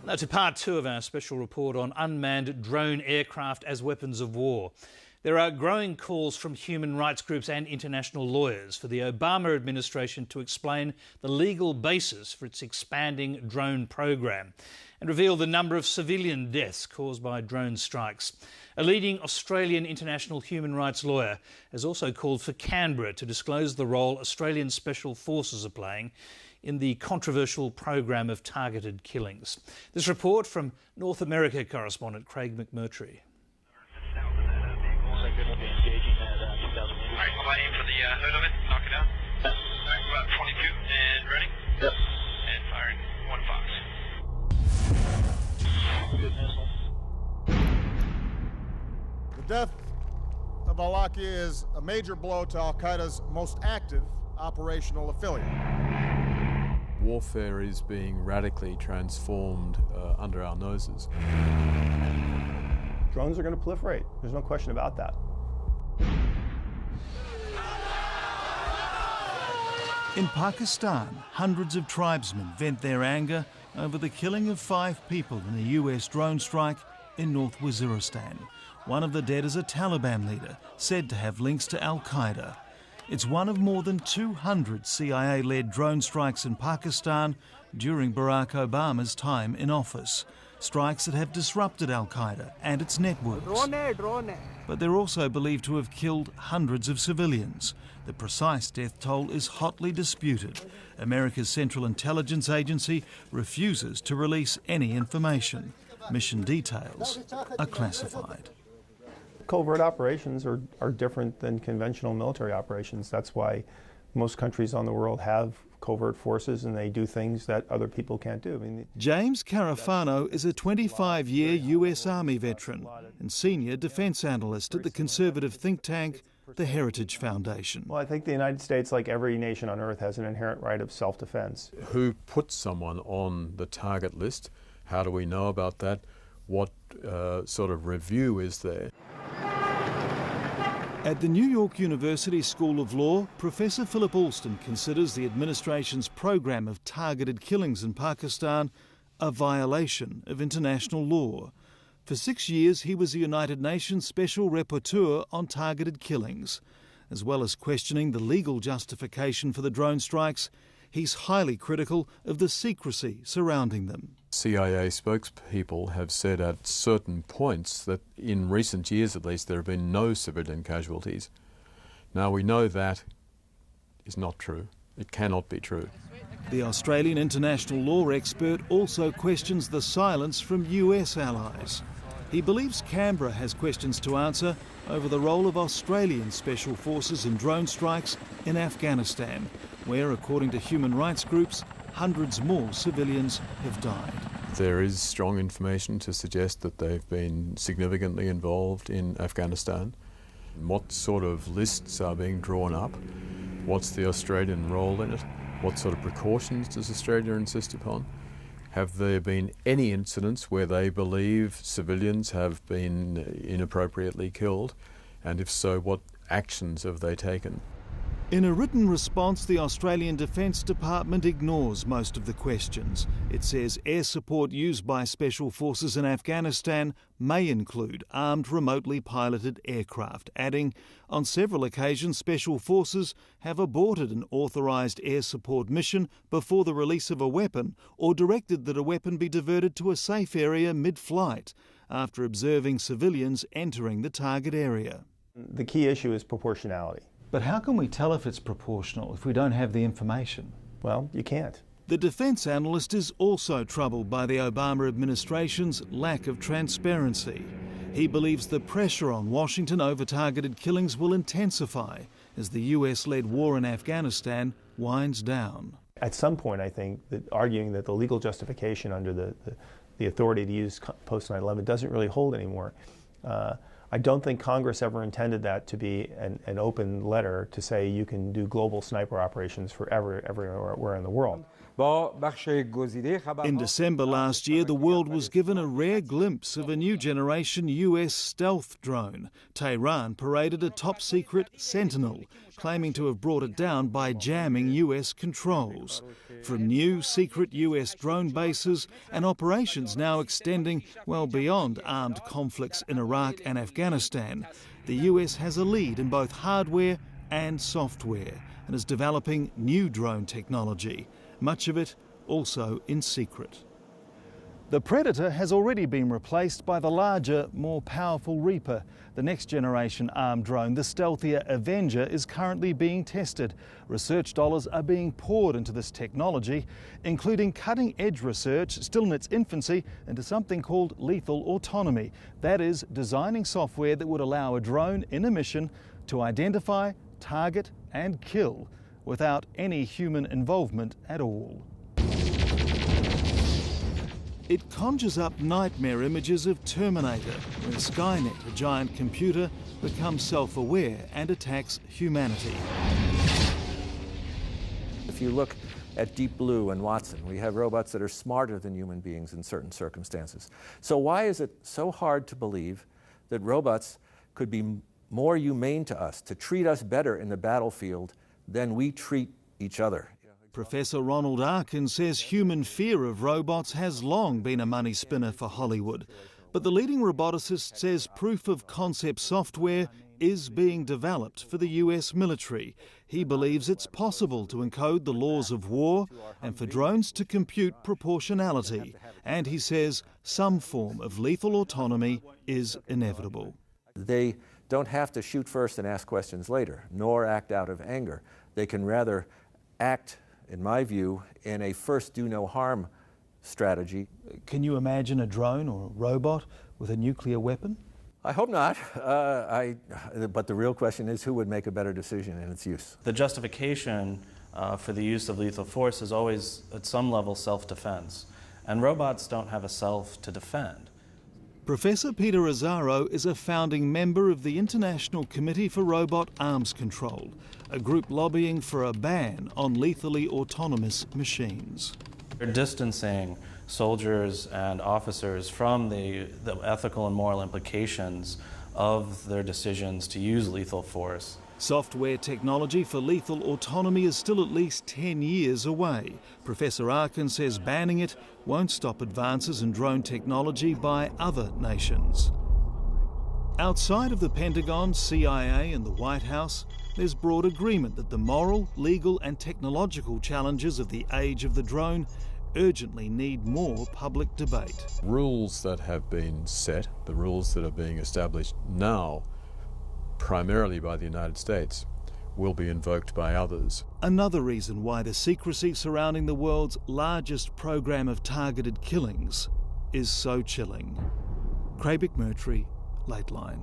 Now to part two of our special report on unmanned drone aircraft as weapons of war. There are growing calls from human rights groups and international lawyers for the Obama administration to explain the legal basis for its expanding drone program and reveal the number of civilian deaths caused by drone strikes. A leading Australian international human rights lawyer has also called for Canberra to disclose the role Australian special forces are playing in the controversial program of targeted killings. This report from North America correspondent Craig McMurtry. Aim for the hood of it, knock it out. About 22 and ready. Yep. And firing 1 Fox. The death of al-Awlaki is a major blow to al-Qaeda's most active operational affiliate. Warfare is being radically transformed under our noses. Drones are going to proliferate. There's no question about that. In Pakistan, hundreds of tribesmen vent their anger over the killing of 5 people in a US drone strike in North Waziristan. One of the dead is a Taliban leader, said to have links to al-Qaeda. It's one of more than 200 CIA-led drone strikes in Pakistan during Barack Obama's time in office. Strikes that have disrupted al-Qaeda and its networks. But they're also believed to have killed hundreds of civilians. The precise death toll is hotly disputed. America's Central Intelligence Agency refuses to release any information. Mission details are classified. Covert operations are different than conventional military operations. That's why most countries on the world have covert forces and they do things that other people can't do. James Carafano is a 25-year US Army veteran and senior defence analyst at the conservative think tank, the Heritage Foundation. Well, I think the United States, like every nation on earth, has an inherent right of self-defense. Who puts someone on the target list? How do we know about that? What sort of review is there? At the New York University School of Law, Professor Philip Alston considers the administration's program of targeted killings in Pakistan a violation of international law. For 6 years, he was the United Nations Special Rapporteur on targeted killings. As well as questioning the legal justification for the drone strikes, he's highly critical of the secrecy surrounding them. CIA spokespeople have said at certain points that in recent years at least there have been no civilian casualties. Now we know that is not true. It cannot be true. The Australian international law expert also questions the silence from US allies. He believes Canberra has questions to answer over the role of Australian special forces in drone strikes in Afghanistan, where, according to human rights groups, hundreds more civilians have died. There is strong information to suggest that they've been significantly involved in Afghanistan. What sort of lists are being drawn up? What's the Australian role in it? What sort of precautions does Australia insist upon? Have there been any incidents where they believe civilians have been inappropriately killed? And if so, what actions have they taken? In a written response, the Australian Defence Department ignores most of the questions. It says air support used by special forces in Afghanistan may include armed remotely piloted aircraft, adding, on several occasions special forces have aborted an authorised air support mission before the release of a weapon or directed that a weapon be diverted to a safe area mid-flight after observing civilians entering the target area. The key issue is proportionality. But how can we tell if it's proportional if we don't have the information? Well, you can't. The defence analyst is also troubled by the Obama administration's lack of transparency. He believes the pressure on Washington over targeted killings will intensify as the US-led war in Afghanistan winds down. At some point, I think that arguing that the legal justification under the authority to use post-9/11 doesn't really hold anymore. I don't think Congress ever intended that to be an open letter to say you can do global sniper operations for everywhere in the world. In December last year, the world was given a rare glimpse of a new generation US stealth drone. Tehran paraded a top-secret Sentinel, claiming to have brought it down by jamming US controls. From new secret US drone bases and operations now extending well beyond armed conflicts in Iraq and Afghanistan, the US has a lead in both hardware and software and is developing new drone technology, much of it also in secret. The Predator has already been replaced by the larger, more powerful Reaper. The next generation armed drone, the stealthier Avenger, is currently being tested. Research dollars are being poured into this technology, including cutting-edge research still in its infancy into something called lethal autonomy. That is, designing software that would allow a drone in a mission to identify, target and kill without any human involvement at all. It conjures up nightmare images of Terminator, when Skynet, a giant computer, becomes self-aware and attacks humanity. If you look at Deep Blue and Watson, we have robots that are smarter than human beings in certain circumstances. So why is it so hard to believe that robots could be more humane to us, to treat us better in the battlefield than we treat each other? Professor Ronald Arkin says human fear of robots has long been a money spinner for Hollywood. But the leading roboticist says proof of concept software is being developed for the US military. He believes it's possible to encode the laws of war and for drones to compute proportionality. And he says some form of lethal autonomy is inevitable. They don't have to shoot first and ask questions later, nor act out of anger. They can rather act, in my view, in a first do no harm strategy. Can you imagine a drone or a robot with a nuclear weapon? I hope not, but the real question is who would make a better decision in its use? The justification for the use of lethal force is always, at some level, self-defense. And robots don't have a self to defend. Professor Peter Azzaro is a founding member of the International Committee for Robot Arms Control, a group lobbying for a ban on lethally autonomous machines. They're distancing soldiers and officers from the ethical and moral implications of their decisions to use lethal force. Software technology for lethal autonomy is still at least 10 years away. Professor Arkin says banning it won't stop advances in drone technology by other nations. Outside of the Pentagon, CIA and the White House, there's broad agreement that the moral, legal and technological challenges of the age of the drone urgently need more public debate. Rules that have been set, the rules that are being established now, primarily by the United States, will be invoked by others. Another reason why the secrecy surrounding the world's largest program of targeted killings is so chilling. Craig McMurtry, Lateline.